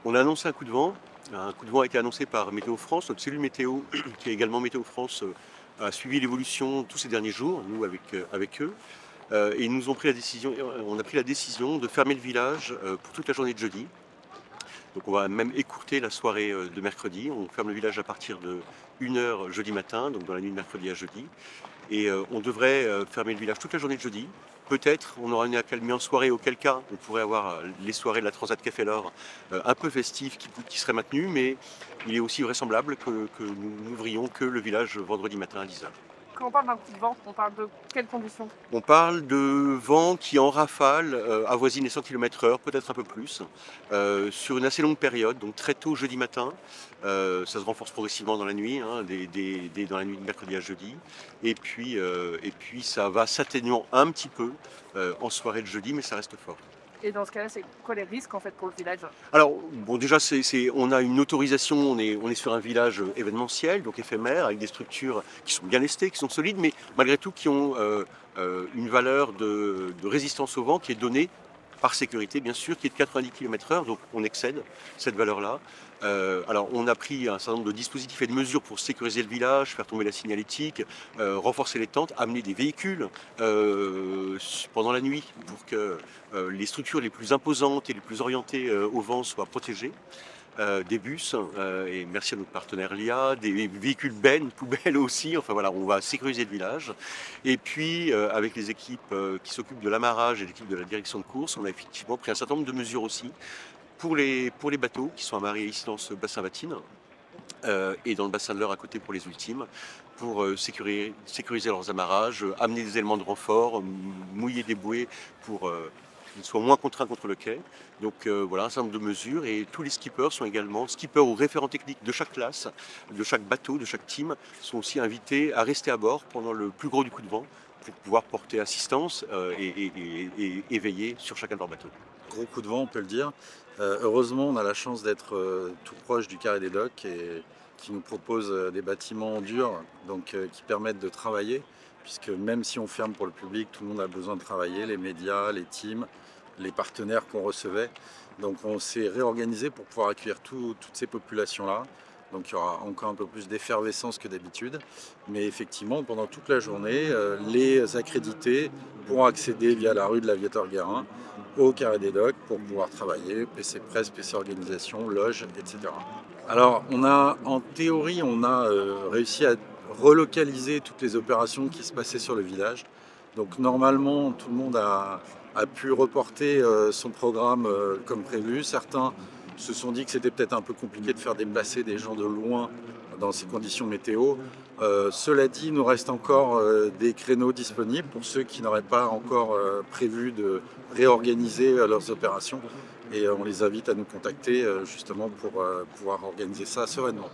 On a annoncé un coup de vent. Un coup de vent a été annoncé par Météo France, notre cellule météo, qui est également Météo France, a suivi l'évolution tous ces derniers jours, nous avec eux. Et ils nous ont pris la décision, on a pris la décision de fermer le village pour toute la journée de jeudi. Donc on va même écourter la soirée de mercredi. On ferme le village à partir de 1 heure jeudi matin, donc dans la nuit de mercredi à jeudi. Et on devrait fermer le village toute la journée de jeudi. Peut-être on aura une accalmie en soirée, auquel cas on pourrait avoir les soirées de la Transat Café L'Or un peu festives qui seraient maintenues, mais il est aussi vraisemblable que nous n'ouvrions que le village vendredi matin à 10 heures. Quand on parle d'un coup de vent, on parle de quelles conditions? On parle de vent qui en rafale avoisine les 100 km/h, peut-être un peu plus, sur une assez longue période, donc très tôt jeudi matin. Ça se renforce progressivement dans la nuit, hein, dans la nuit de mercredi à jeudi. Et puis ça va s'atténuant un petit peu en soirée de jeudi, mais ça reste fort. Et dans ce cas-là, c'est quoi les risques en fait pour le village? Alors, bon, déjà, on a une autorisation, on est sur un village événementiel, donc éphémère, avec des structures qui sont bien lestées, qui sont solides, mais malgré tout qui ont une valeur de résistance au vent qui est donnée par sécurité, bien sûr, qui est de 90 km/h, donc on excède cette valeur-là. Alors, on a pris un certain nombre de dispositifs et de mesures pour sécuriser le village, faire tomber la signalétique, renforcer les tentes, amener des véhicules pendant la nuit pour que les structures les plus imposantes et les plus orientées au vent soient protégées. Des bus, et merci à notre partenaire LIA, des véhicules bennes, poubelles aussi, enfin voilà, on va sécuriser le village. Et puis avec les équipes qui s'occupent de l'amarrage et l'équipe de la direction de course, on a effectivement pris un certain nombre de mesures aussi pour les bateaux qui sont amarrés ici dans ce bassin Vatine et dans le bassin de l'Eure à côté pour les ultimes, pour sécuriser leurs amarrages, amener des éléments de renfort, mouiller des bouées pour qu'ils soient moins contraints contre le quai. Donc voilà, un certain nombre de mesures, et tous les skippers sont également, skippers ou référents techniques de chaque classe, de chaque bateau, de chaque team, sont aussi invités à rester à bord pendant le plus gros du coup de vent pour pouvoir porter assistance et veiller sur chacun de leurs bateaux. Gros coup de vent, on peut le dire. Heureusement, on a la chance d'être tout proche du Carré des Docks et qui nous propose des bâtiments en dur, donc qui permettent de travailler, puisque même si on ferme pour le public, tout le monde a besoin de travailler, les médias, les teams, les partenaires qu'on recevait. Donc on s'est réorganisé pour pouvoir accueillir toutes ces populations-là. Donc il y aura encore un peu plus d'effervescence que d'habitude. Mais effectivement, pendant toute la journée, les accrédités pourront accéder via la rue de l'Aviateur-Guérin au Carré des Docks pour pouvoir travailler, PC Presse, PC Organisation, loge, etc. Alors en théorie, on a réussi à relocaliser toutes les opérations qui se passaient sur le village. Donc normalement, tout le monde a pu reporter son programme comme prévu. Certains se sont dit que c'était peut-être un peu compliqué de faire déplacer des gens de loin dans ces conditions météo. Cela dit, il nous reste encore des créneaux disponibles pour ceux qui n'auraient pas encore prévu de réorganiser leurs opérations. Et on les invite à nous contacter justement pour pouvoir organiser ça sereinement.